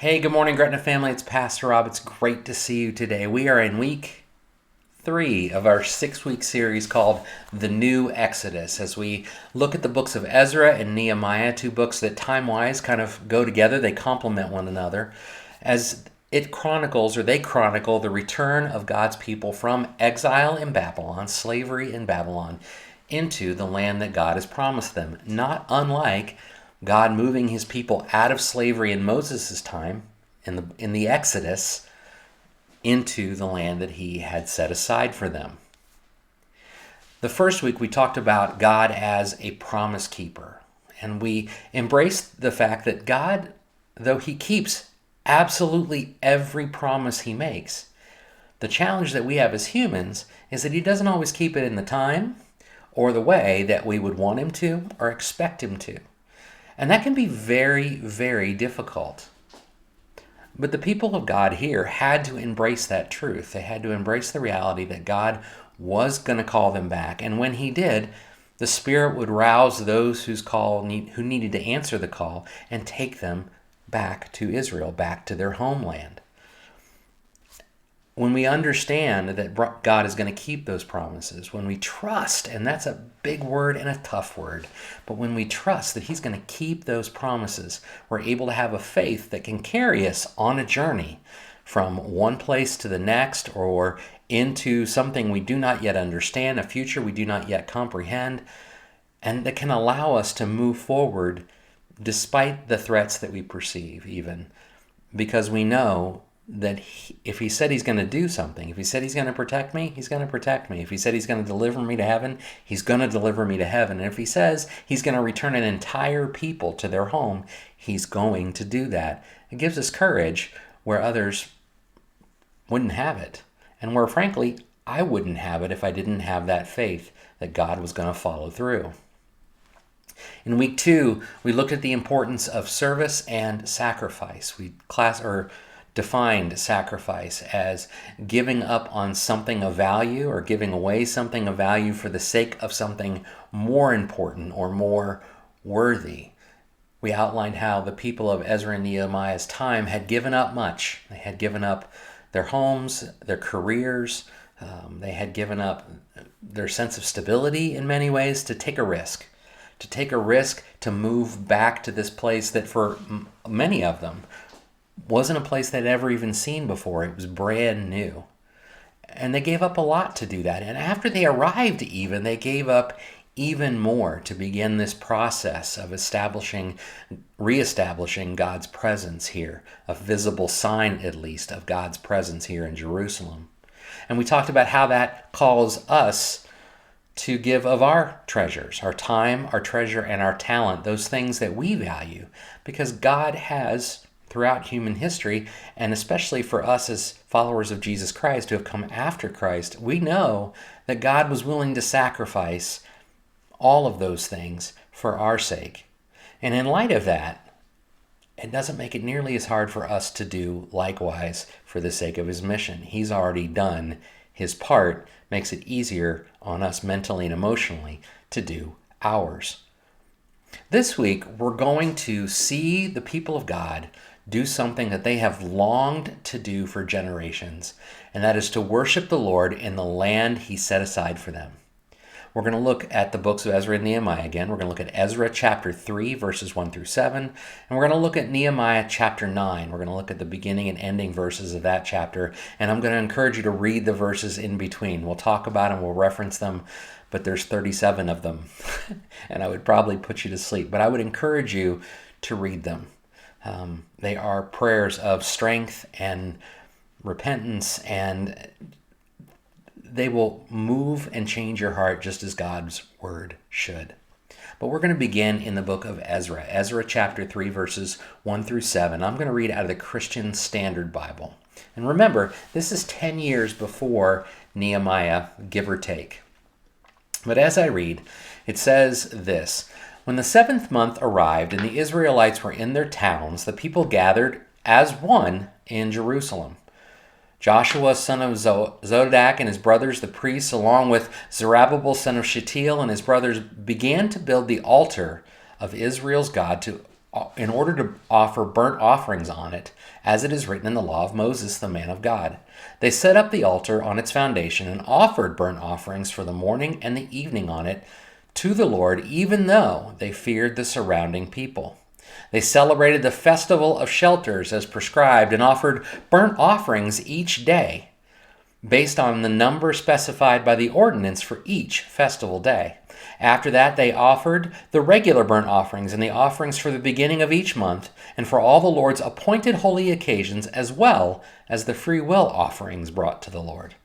Hey, good morning, Gretna family. It's Pastor Rob. It's great to see you today. We are in week 3 of our 6-week series called The New Exodus as we look at the books of Ezra and Nehemiah, two books that time-wise kind of go together. They complement one another as they chronicle the return of God's people from exile in Babylon, slavery in Babylon, into the land that God has promised them. Not unlike God moving his people out of slavery in Moses' time, in the Exodus, into the land that he had set aside for them. The first week we talked about God as a promise keeper, and we embraced the fact that God, though he keeps absolutely every promise he makes, the challenge that we have as humans is that he doesn't always keep it in the time or the way that we would want him to or expect him to. And that can be very, very difficult. But the people of God here had to embrace that truth. They had to embrace the reality that God was going to call them back. And when he did, the Spirit would rouse those who needed to answer the call and take them back to Israel, back to their homeland. When we understand that God is going to keep those promises, when we trust, and that's a big word and a tough word, but when we trust that he's going to keep those promises, we're able to have a faith that can carry us on a journey from one place to the next or into something we do not yet understand, a future we do not yet comprehend, and that can allow us to move forward despite the threats that we perceive even, because we know that if he said he's going to do something, if he said he's going to protect me, he's going to protect me. If he said he's going to deliver me to heaven, he's going to deliver me to heaven. And if he says he's going to return an entire people to their home, he's going to do that. It gives us courage where others wouldn't have it. And where, frankly, I wouldn't have it if I didn't have that faith that God was going to follow through. In week 2, we looked at the importance of service and sacrifice. We defined sacrifice as giving up on something of value or giving away something of value for the sake of something more important or more worthy. We outlined how the people of Ezra and Nehemiah's time had given up much. They had given up their homes, their careers. They had given up their sense of stability in many ways to take a risk. To move back to this place that for many of them wasn't a place they'd ever even seen before. It was brand new. And they gave up a lot to do that. And after they arrived even, they gave up even more to begin this process of reestablishing God's presence here, a visible sign at least of God's presence here in Jerusalem. And we talked about how that calls us to give of our treasures, our time, our treasure, and our talent, those things that we value, because God has throughout human history, and especially for us as followers of Jesus Christ who have come after Christ, we know that God was willing to sacrifice all of those things for our sake. And in light of that, it doesn't make it nearly as hard for us to do likewise for the sake of his mission. He's already done his part, makes it easier on us mentally and emotionally to do ours. This week, we're going to see the people of God do something that they have longed to do for generations, and that is to worship the Lord in the land he set aside for them. We're going to look at the books of Ezra and Nehemiah again. We're going to look at Ezra Chapter 3, verses 1 through 7, and we're going to look at Nehemiah Chapter 9. We're going to look at the beginning and ending verses of that chapter, and I'm going to encourage you to read the verses in between. We'll talk about them, we'll reference them, but there's 37 of them, and I would probably put you to sleep, but I would encourage you to read them. They are prayers of strength and repentance, and they will move and change your heart just as God's word should. But we're going to begin in the book of Ezra, Ezra chapter 3, verses 1 through 7. I'm going to read out of the Christian Standard Bible. And remember, this is 10 years before Nehemiah, give or take. But as I read, it says this: When the 7th month arrived and the Israelites were in their towns, the people gathered as one in Jerusalem. Joshua son of Zodak and his brothers, the priests, along with Zerubbabel son of Shealtiel and his brothers, began to build the altar of Israel's God to in order to offer burnt offerings on it, as it is written in the law of Moses, the man of God. They set up the altar on its foundation and offered burnt offerings for the morning and the evening on it to the Lord, even though they feared the surrounding people. They celebrated the festival of shelters as prescribed and offered burnt offerings each day, based on the number specified by the ordinance for each festival day. After that, they offered the regular burnt offerings and the offerings for the beginning of each month and for all the Lord's appointed holy occasions, as well as the free will offerings brought to the Lord.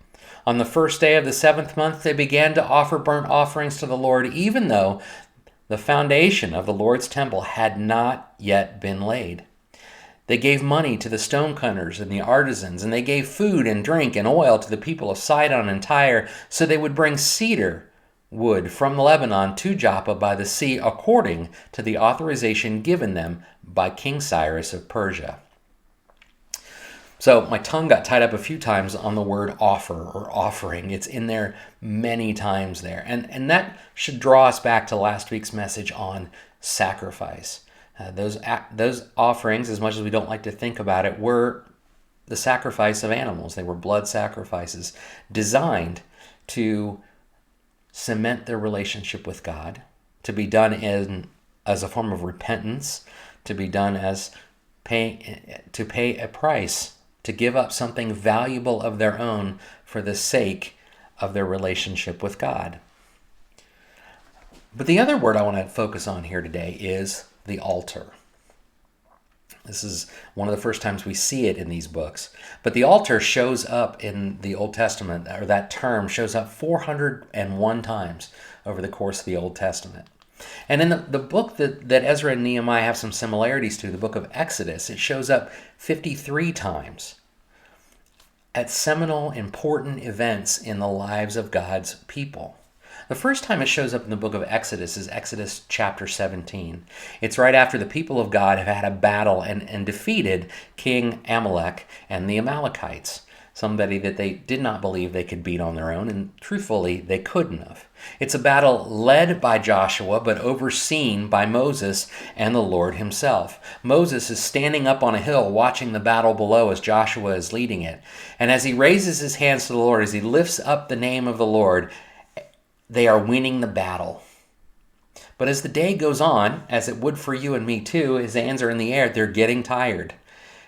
On the first day of the 7th month, they began to offer burnt offerings to the Lord, even though the foundation of the Lord's temple had not yet been laid. They gave money to the stonecutters and the artisans, and they gave food and drink and oil to the people of Sidon and Tyre, so they would bring cedar wood from Lebanon to Joppa by the sea, according to the authorization given them by King Cyrus of Persia. So my tongue got tied up a few times on the word offer or offering. It's in there many times there. And that should draw us back to last week's message on sacrifice. Those offerings, as much as we don't like to think about it, were the sacrifice of animals. They were blood sacrifices designed to cement their relationship with God, to be done as a form of repentance, to be done as to pay a price, to give up something valuable of their own for the sake of their relationship with God. But the other word I want to focus on here today is the altar. This is one of the first times we see it in these books. But the altar shows up in the Old Testament, or that term shows up 401 times over the course of the Old Testament. And in the book that Ezra and Nehemiah have some similarities to, the book of Exodus, it shows up 53 times at seminal, important events in the lives of God's people. The first time it shows up in the book of Exodus is Exodus Chapter 17. It's right after the people of God have had a battle and defeated King Amalek and the Amalekites, somebody that they did not believe they could beat on their own, and truthfully, they couldn't have. It's a battle led by Joshua, but overseen by Moses and the Lord himself. Moses is standing up on a hill watching the battle below as Joshua is leading it. And as he raises his hands to the Lord, as he lifts up the name of the Lord, they are winning the battle. But as the day goes on, as it would for you and me too, his hands are in the air, they're getting tired,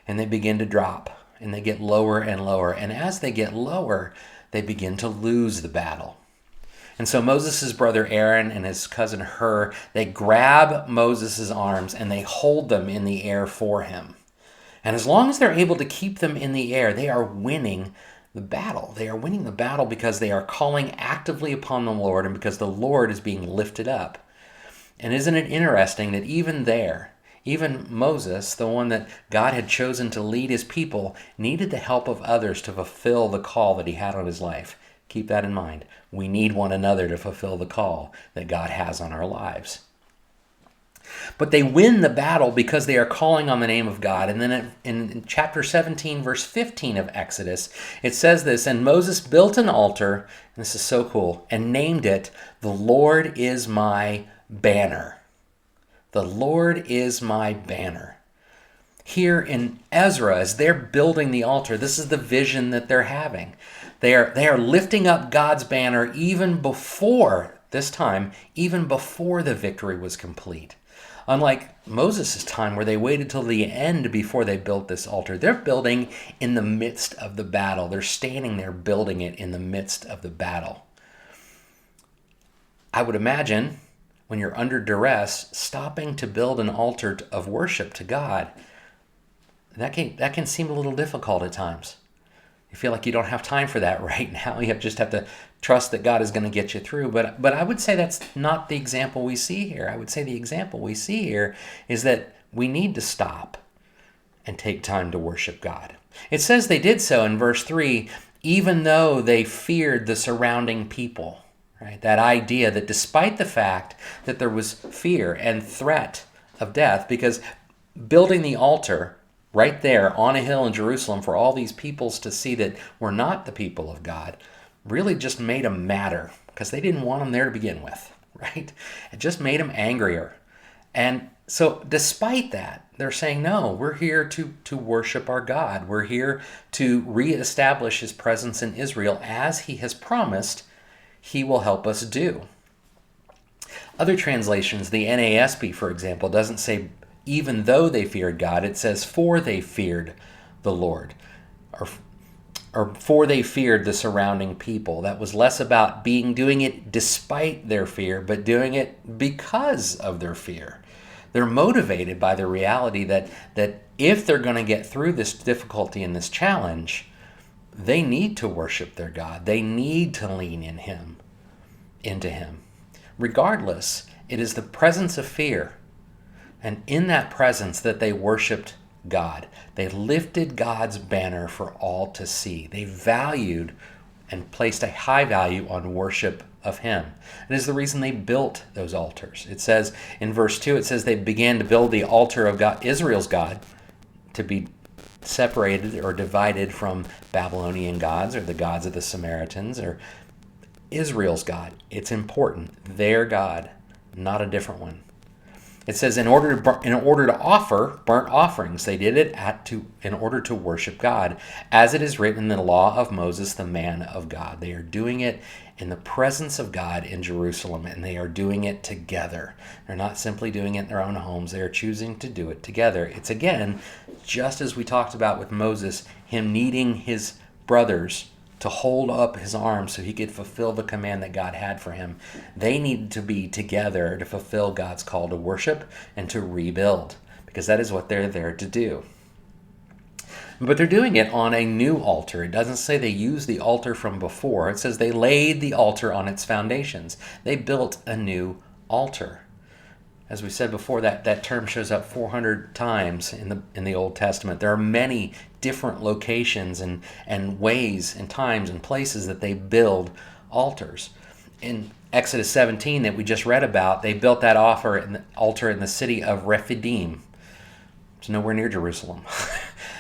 and they begin to drop, and they get lower and lower. And as they get lower, they begin to lose the battle. And so Moses' brother Aaron and his cousin Hur, they grab Moses' arms and they hold them in the air for him. And as long as they're able to keep them in the air, they are winning the battle. They are winning the battle because they are calling actively upon the Lord and because the Lord is being lifted up. And isn't it interesting that even there, even Moses, the one that God had chosen to lead his people, needed the help of others to fulfill the call that he had on his life. Keep that in mind. We need one another to fulfill the call that God has on our lives. But they win the battle because they are calling on the name of God. And then in chapter 17, verse 15 of Exodus, it says this, "And Moses built an altar," and this is so cool, "and named it, 'The Lord is my banner.'" The Lord is my banner. Here in Ezra, as they're building the altar, this is the vision that they're having. They are lifting up God's banner even before the victory was complete. Unlike Moses' time, where they waited till the end before they built this altar, they're building in the midst of the battle. They're standing there building it in the midst of the battle. I would imagine when you're under duress, stopping to build an altar of worship to God, that can seem a little difficult at times. You feel like you don't have time for that right now. You just have to trust that God is going to get you through. But I would say that's not the example we see here. I would say the example we see here is that we need to stop and take time to worship God. It says they did so in verse 3, even though they feared the surrounding people. Right? That idea that despite the fact that there was fear and threat of death, because building the altar right there on a hill in Jerusalem for all these peoples to see that we're not the people of God really just made them madder, because they didn't want them there to begin with, right? It just made them angrier. And So despite that, they're saying, no, we're here to worship our God. We're here to reestablish his presence in Israel as he has promised he will help us do. Other translations, the NASB, for example, doesn't say even though they feared God. It says for they feared the Lord, or for they feared the surrounding people. That was less about doing it despite their fear, but doing it because of their fear. They're motivated by the reality that if they're going to get through this difficulty and this challenge, they need to worship their God. They need to lean into him. Regardless, it is the presence of fear, and in that presence that they worshiped God. They lifted God's banner for all to see. They valued and placed a high value on worship of him. It is the reason they built those altars. It says in verse 2, it says they began to build the altar of God, Israel's God, to be separated or divided from Babylonian gods or the gods of the Samaritans or Israel's God. It's important. Their God, not a different one. It says in order to offer burnt offerings, they did it in order to worship God, as it is written in the law of Moses, the man of God. They are doing it in the presence of God in Jerusalem, and they are doing it together. They're not simply doing it in their own homes. They are choosing to do it together. It's again, just as we talked about with Moses, him needing his brothers to hold up his arms so he could fulfill the command that God had for him. They needed to be together to fulfill God's call to worship and to rebuild, because that is what they're there to do. But they're doing it on a new altar. It doesn't say they used the altar from before. It says they laid the altar on its foundations. They built a new altar. As we said before, that term shows up 400 times in the Old Testament. There are many different locations and ways and times and places that they build altars. In Exodus 17 that we just read about, they built that altar in the city of Rephidim. It's nowhere near Jerusalem.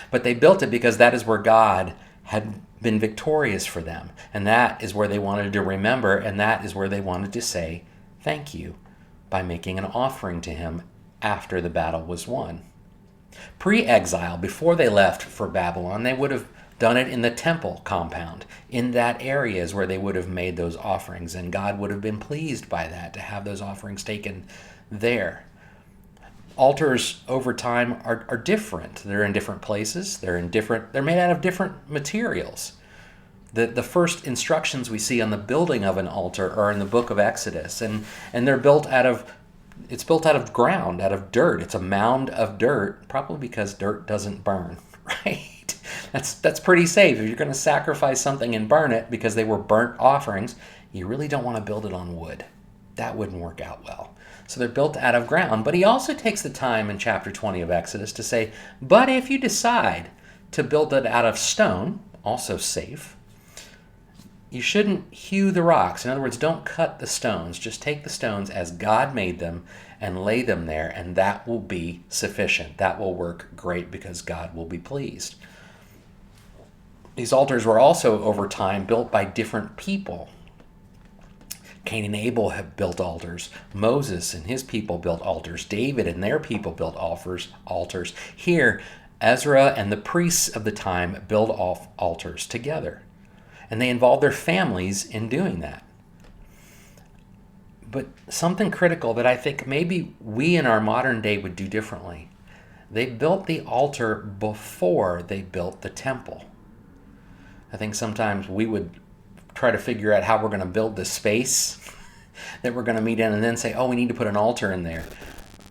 But they built it because that is where God had been victorious for them. And that is where they wanted to remember, and that is where they wanted to say thank you by making an offering to him after the battle was won. Pre-exile, before they left for Babylon, they would have done it in the temple compound. In that area is where they would have made those offerings, and God would have been pleased by that, to have those offerings taken there. Altars over time are different. They're in different places. They're made out of different materials. The first instructions we see on the building of an altar are in the book of Exodus, and they're built out of ground, out of dirt. It's a mound of dirt, probably because dirt doesn't burn, right? That's pretty safe. If you're going to sacrifice something and burn it because they were burnt offerings, you really don't want to build it on wood. That wouldn't work out well. So they're built out of ground. But he also takes the time in chapter 20 of Exodus to say, but if you decide to build it out of stone, also safe, you shouldn't hew the rocks. In other words, don't cut the stones. Just take the stones as God made them and lay them there, and that will be sufficient. That will work great because God will be pleased. These altars were also, over time, built by different people. Cain and Abel have built altars. Moses and his people built altars. David and their people built altars. Here, Ezra and the priests of the time build altars together. And they involve their families in doing that. But something critical that I think maybe we in our modern day would do differently. They built the altar before they built the temple. I think sometimes we would try to figure out how we're going to build the space that we're going to meet in and then say, oh, we need to put an altar in there.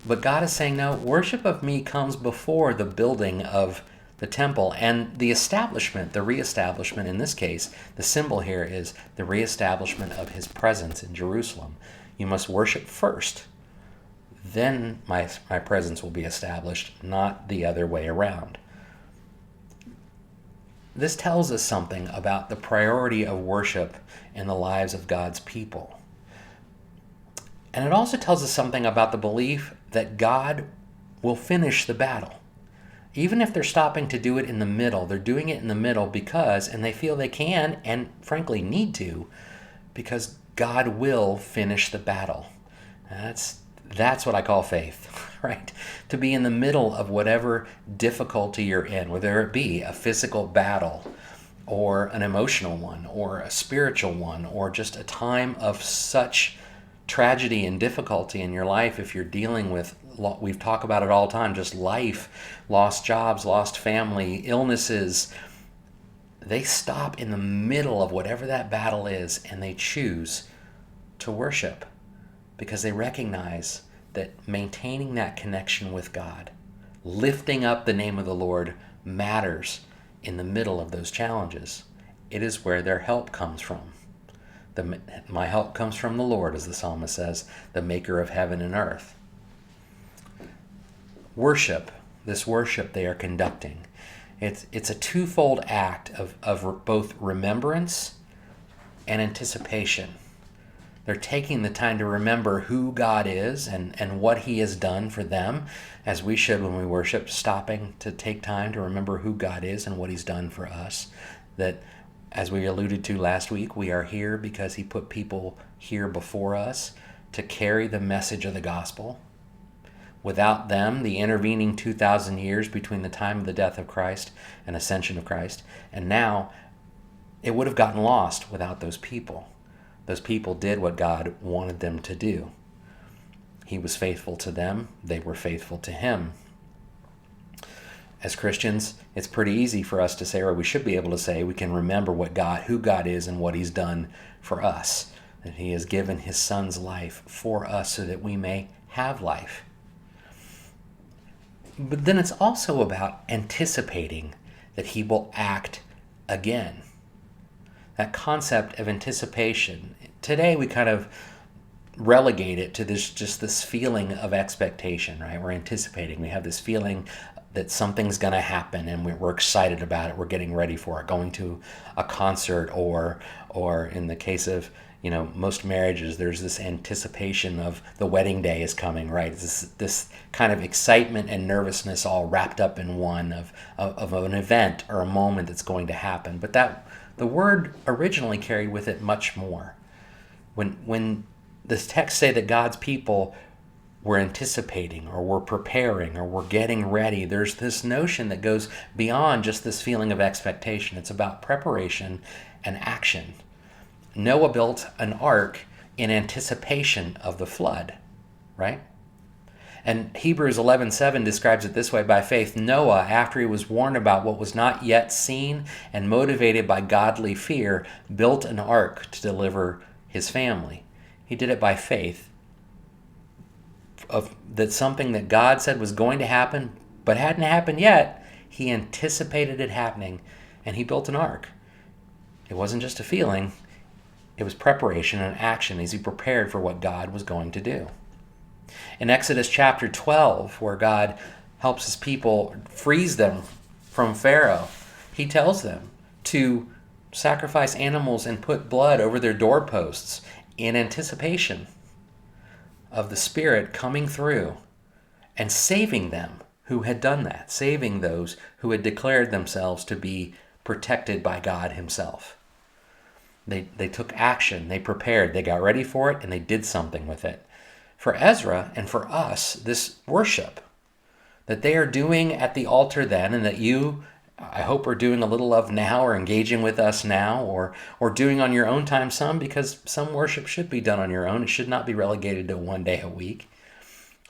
But God is saying, no, worship of me comes before the building of the temple, and the reestablishment in this case, the symbol here is the reestablishment of his presence in Jerusalem. You must worship first, then my presence will be established, not the other way around. This tells us something about the priority of worship in the lives of God's people. And it also tells us something about the belief that God will finish the battle. Even if they're stopping to do it in the middle, they're doing it in the middle because, and they feel they can, and frankly need to, because God will finish the battle. That's what I call faith, right? To be in the middle of whatever difficulty you're in, whether it be a physical battle or an emotional one or a spiritual one or just a time of such tragedy and difficulty in your life. If you're dealing with, we've talked about it all the time, just life, lost jobs, lost family, illnesses, they stop in the middle of whatever that battle is and they choose to worship because they recognize that maintaining that connection with God, lifting up the name of the Lord, matters in the middle of those challenges. It is where their help comes from. My help comes from the Lord, as the psalmist says, the maker of heaven and earth. Worship, this worship they are conducting, it's a twofold act of both remembrance and anticipation. They're taking the time to remember who God is and what he has done for them, as we should when we worship, stopping to take time to remember who God is and what he's done for us. That, as we alluded to last week, we are here because he put people here before us to carry the message of the gospel. Without them, the intervening 2,000 years between the time of the death of Christ and ascension of Christ, and now, it would have gotten lost without those people. Those people did what God wanted them to do. He was faithful to them. They were faithful to him. As Christians, it's pretty easy for us to say, or we should be able to say, we can remember who God is and what he's done for us. That he has given his son's life for us so that we may have life. But then it's also about anticipating that he will act again. That concept of anticipation. Today we kind of relegate it to this feeling of expectation, right? We're anticipating. We have this feeling that something's going to happen and we're excited about it. We're getting ready for it. Going to a concert or in the case of, most marriages, there's this anticipation of the wedding day is coming, right? It's this kind of excitement and nervousness all wrapped up in one of an event or a moment that's going to happen. But the word originally carried with it much more. When the texts say that God's people were anticipating or were preparing or were getting ready, there's this notion that goes beyond just this feeling of expectation. It's about preparation and action. Noah built an ark in anticipation of the flood, right? And Hebrews 11:7 describes it this way: by faith, Noah, after he was warned about what was not yet seen and motivated by godly fear, built an ark to deliver his family. He did it by faith. That something that God said was going to happen, but hadn't happened yet, he anticipated it happening, and he built an ark. It wasn't just a feeling. It was preparation and action as he prepared for what God was going to do. In Exodus chapter 12, where God helps his people, frees them from Pharaoh, he tells them to sacrifice animals and put blood over their doorposts in anticipation of the Spirit coming through and saving them who had done that, saving those who had declared themselves to be protected by God himself. They took action, they prepared, they got ready for it, and they did something with it. For Ezra and for us, this worship that they are doing at the altar then, and that you, I hope, are doing a little of now, or engaging with us now, or doing on your own time some, because some worship should be done on your own. It should not be relegated to one day a week.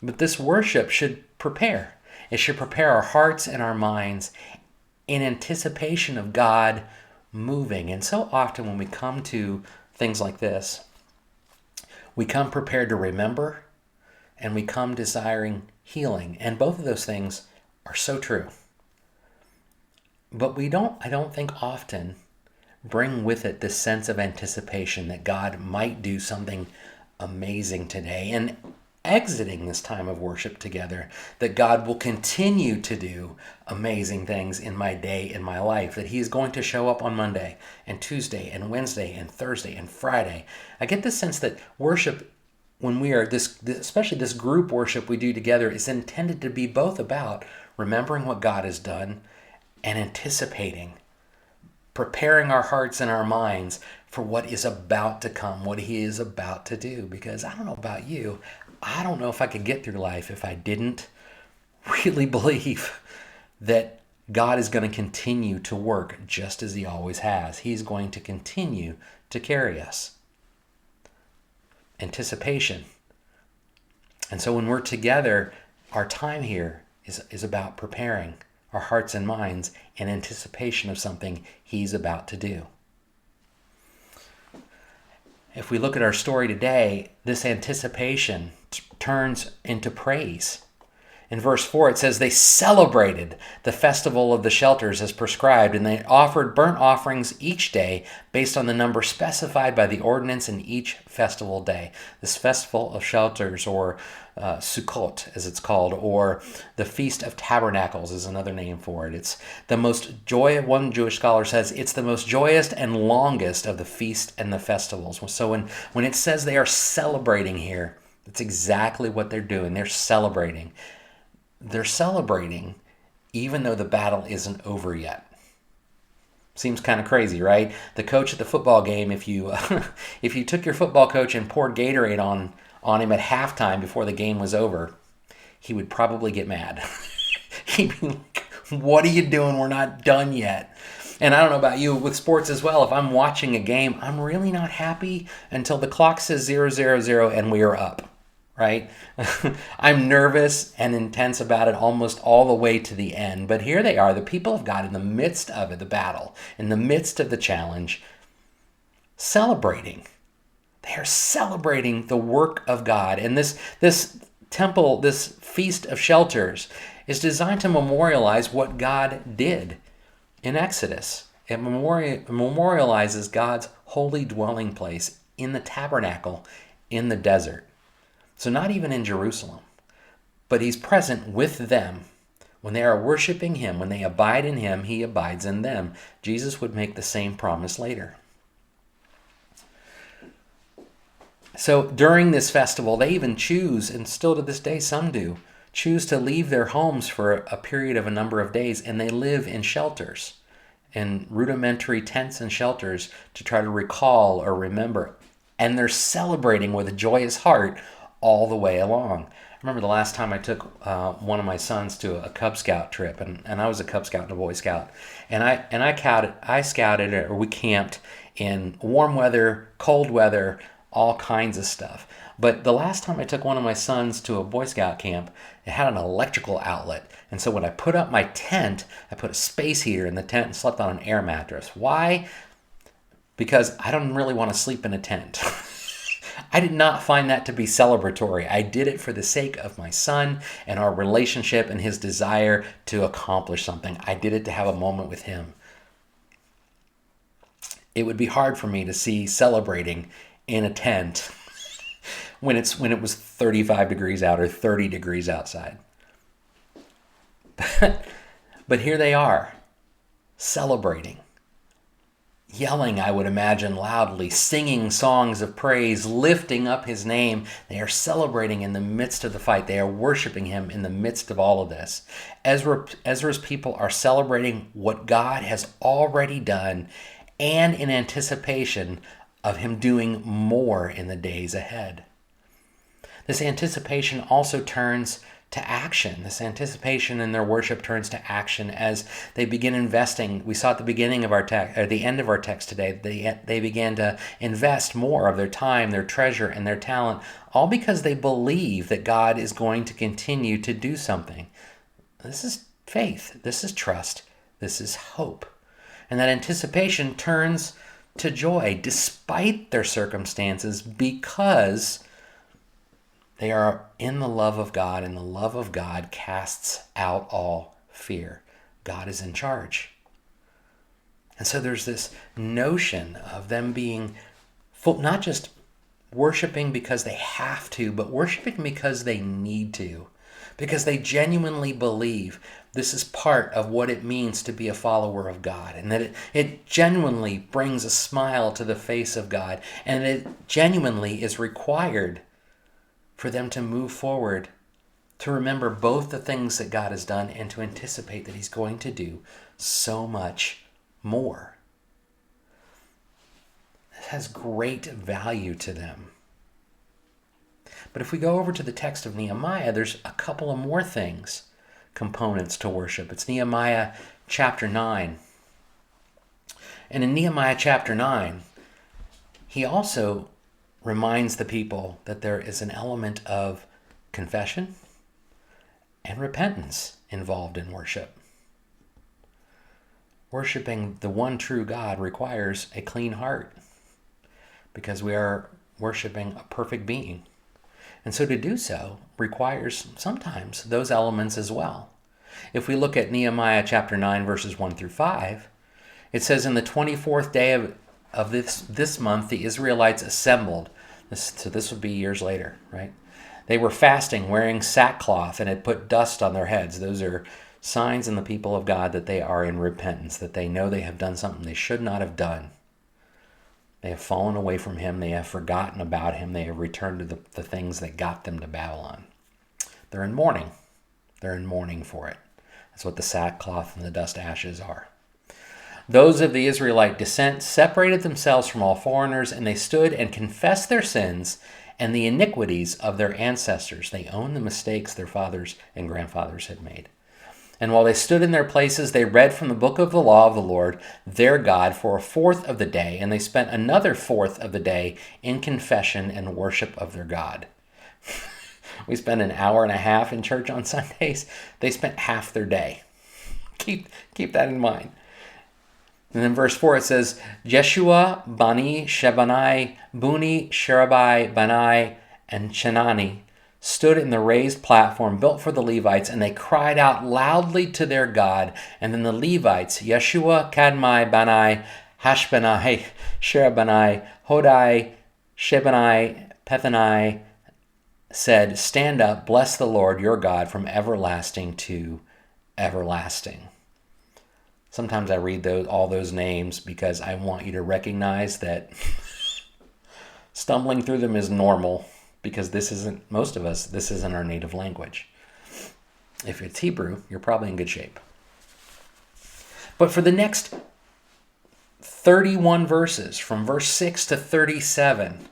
But this worship should prepare. It should prepare our hearts and our minds in anticipation of God moving. And so often when we come to things like this, we come prepared to remember, and we come desiring healing. And both of those things are so true. But I don't think often bring with it this sense of anticipation that God might do something amazing today. And exiting this time of worship together, that God will continue to do amazing things in my day, in my life, that he is going to show up on Monday and Tuesday and Wednesday and Thursday and Friday. I get the sense that worship, when we are especially this group worship we do together, is intended to be both about remembering what God has done and anticipating, preparing our hearts and our minds for what is about to come, what he is about to do. Because I don't know about you, I don't know if I could get through life if I didn't really believe that God is going to continue to work just as he always has. He's going to continue to carry us. Anticipation. And so when we're together, our time here is about preparing our hearts and minds in anticipation of something he's about to do. If we look at our story today, this anticipation turns into praise. In verse 4, it says, they celebrated the festival of the shelters as prescribed, and they offered burnt offerings each day based on the number specified by the ordinance in each festival day. This festival of shelters, or Sukkot as it's called, or the Feast of Tabernacles is another name for it. It's the most joyous, one Jewish scholar says, it's the most joyous and longest of the feast and the festivals. So when it says they are celebrating here, that's exactly what they're doing. They're celebrating. They're celebrating even though the battle isn't over yet. Seems kind of crazy, right? The coach at the football game, if you if you took your football coach and poured Gatorade on him at halftime before the game was over, he would probably get mad. He'd be like, what are you doing? We're not done yet. And I don't know about you, with sports as well, if I'm watching a game, I'm really not happy until the clock says 0-0-0 and we are up. Right? I'm nervous and intense about it almost all the way to the end. But here they are, the people of God, in the midst of it, the battle, in the midst of the challenge, celebrating. They are celebrating the work of God. And this temple, this Feast of Shelters, is designed to memorialize what God did in Exodus. It memorializes God's holy dwelling place in the tabernacle in the desert. So not even in Jerusalem, but he's present with them. When they are worshiping him, when they abide in him, he abides in them. Jesus would make the same promise later. So during this festival, they even choose, and still to this day some do, choose to leave their homes for a period of a number of days, and they live in shelters, in rudimentary tents and shelters to try to recall or remember. And they're celebrating with a joyous heart all the way along. I remember the last time I took one of my sons to a Cub Scout trip, and I was a Cub Scout and a Boy Scout, and I scouted, or we camped in warm weather, cold weather, all kinds of stuff. But the last time I took one of my sons to a Boy Scout camp, it had an electrical outlet, and so when I put up my tent, I put a space heater in the tent and slept on an air mattress. Why? Because I don't really want to sleep in a tent. I did not find that to be celebratory. I did it for the sake of my son and our relationship and his desire to accomplish something. I did it to have a moment with him. It would be hard for me to see celebrating in a tent when it was 35 degrees out or 30 degrees outside. But here they are, celebrating. Yelling, I would imagine, loudly, singing songs of praise, lifting up his name. They are celebrating in the midst of the fight. They are worshiping him in the midst of all of this. Ezra's people are celebrating what God has already done and in anticipation of him doing more in the days ahead. This anticipation also turns to action. This anticipation in their worship turns to action as they begin investing. We saw at the beginning of our text, or the end of our text today, they began to invest more of their time, their treasure, and their talent, all because they believe that God is going to continue to do something. This is faith. This is trust. This is hope. And that anticipation turns to joy despite their circumstances, because they are in the love of God, and the love of God casts out all fear. God is in charge. And so there's this notion of them being full, not just worshiping because they have to, but worshiping because they need to, because they genuinely believe this is part of what it means to be a follower of God, and that it genuinely brings a smile to the face of God, and it genuinely is required for them to move forward, to remember both the things that God has done and to anticipate that he's going to do so much more. It has great value to them. But if we go over to the text of Nehemiah, there's a couple of more things, components to worship. It's Nehemiah chapter 9. And in Nehemiah chapter 9, he also reminds the people that there is an element of confession and repentance involved in worship. Worshiping the one true God requires a clean heart because we are worshiping a perfect being. And so to do so requires sometimes those elements as well. If we look at Nehemiah chapter 9, verses 1 through 5, it says, in the 24th day of this month, the Israelites assembled. So this would be years later, right? They were fasting, wearing sackcloth, and had put dust on their heads. Those are signs in the people of God that they are in repentance, that they know they have done something they should not have done. They have fallen away from him. They have forgotten about him. They have returned to the things that got them to Babylon. They're in mourning. They're in mourning for it. That's what the sackcloth and the dust ashes are. Those of the Israelite descent separated themselves from all foreigners, and they stood and confessed their sins and the iniquities of their ancestors. They owned the mistakes their fathers and grandfathers had made. And while they stood in their places, they read from the book of the law of the Lord, their God, for a fourth of the day, and they spent another fourth of the day in confession and worship of their God. We spend an hour and a half in church on Sundays. They spent half their day. Keep that in mind. And then verse 4, it says, Jeshua, Bani, Shebani, Buni, Sherebai, Bani, and Chenani stood in the raised platform built for the Levites, and they cried out loudly to their God. And then the Levites, Yeshua, Kadmai, Bani, Hashbani, Sherebani, Hodai, Shebani, Pethani, said, stand up, bless the Lord your God from everlasting to everlasting. Sometimes I read all those names because I want you to recognize that stumbling through them is normal, because this isn't our native language. If it's Hebrew, you're probably in good shape. But for the next 31 verses, from verse 6 to 37,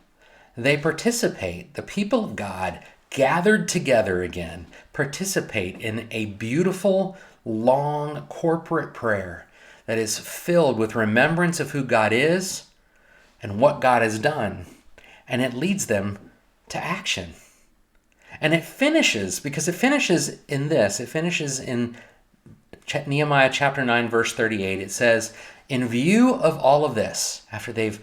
they participate. The people of God gathered together again, participate in a beautiful, long corporate prayer that is filled with remembrance of who God is and what God has done. And it leads them to action. And it finishes in Nehemiah chapter 9, verse 38. It says, in view of all of this, after they've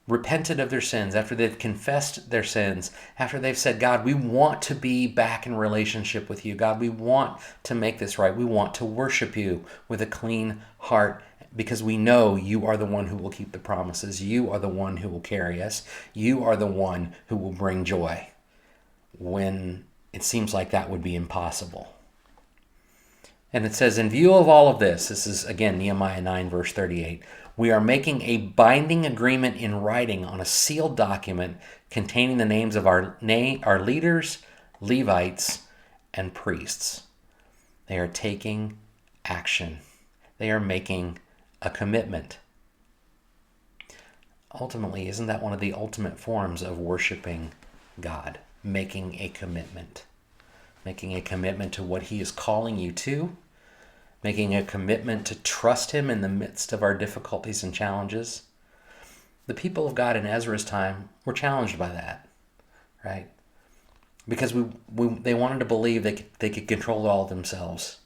repented of their sins, after they've confessed their sins, after they've said, God, we want to be back in relationship with you. God, we want to make this right. We want to worship you with a clean heart, because we know you are the one who will keep the promises. You are the one who will carry us. You are the one who will bring joy when it seems like that would be impossible. And it says, in view of all of this is again Nehemiah 9, verse 38, we are making a binding agreement in writing on a sealed document containing the names of our leaders, Levites, and priests. They are taking action. They are making a commitment. Ultimately, isn't that one of the ultimate forms of worshiping God? Making a commitment. Making a commitment to what he is calling you to. Making a commitment to trust him in the midst of our difficulties and challenges. The people of God in Ezra's time were challenged by that, right? Because they wanted to believe they could control it all themselves.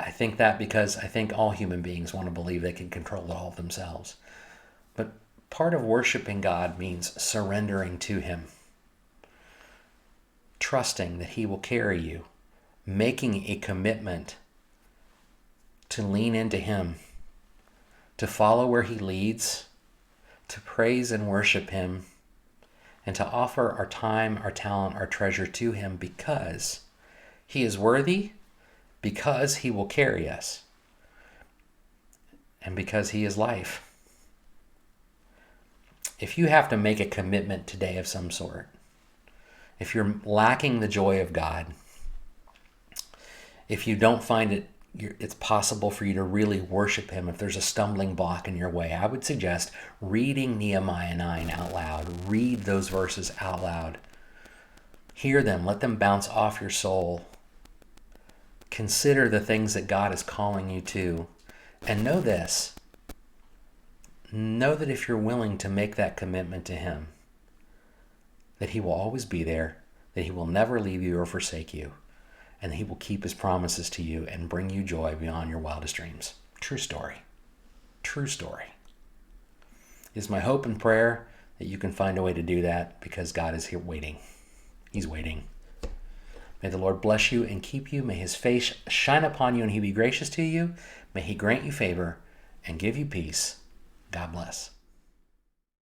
I think that because I think all human beings want to believe they can control it all themselves. But part of worshiping God means surrendering to him. Trusting that he will carry you. Making a commitment to lean into him. To follow where he leads. To praise and worship him. And to offer our time, our talent, our treasure to him, because he is worthy, because he will carry us, and because he is life. If you have to make a commitment today of some sort, if you're lacking the joy of God, if you don't find it's possible for you to really worship him, if there's a stumbling block in your way, I would suggest reading Nehemiah 9 out loud. Read those verses out loud. Hear them. Let them bounce off your soul. Consider the things that God is calling you to. And know this. Know that if you're willing to make that commitment to Him, that He will always be there, that He will never leave you or forsake you, and that He will keep His promises to you and bring you joy beyond your wildest dreams. True story. True story. It is my hope and prayer that you can find a way to do that, because God is here waiting. He's waiting. May the Lord bless you and keep you. May His face shine upon you and He be gracious to you. May He grant you favor and give you peace. God bless.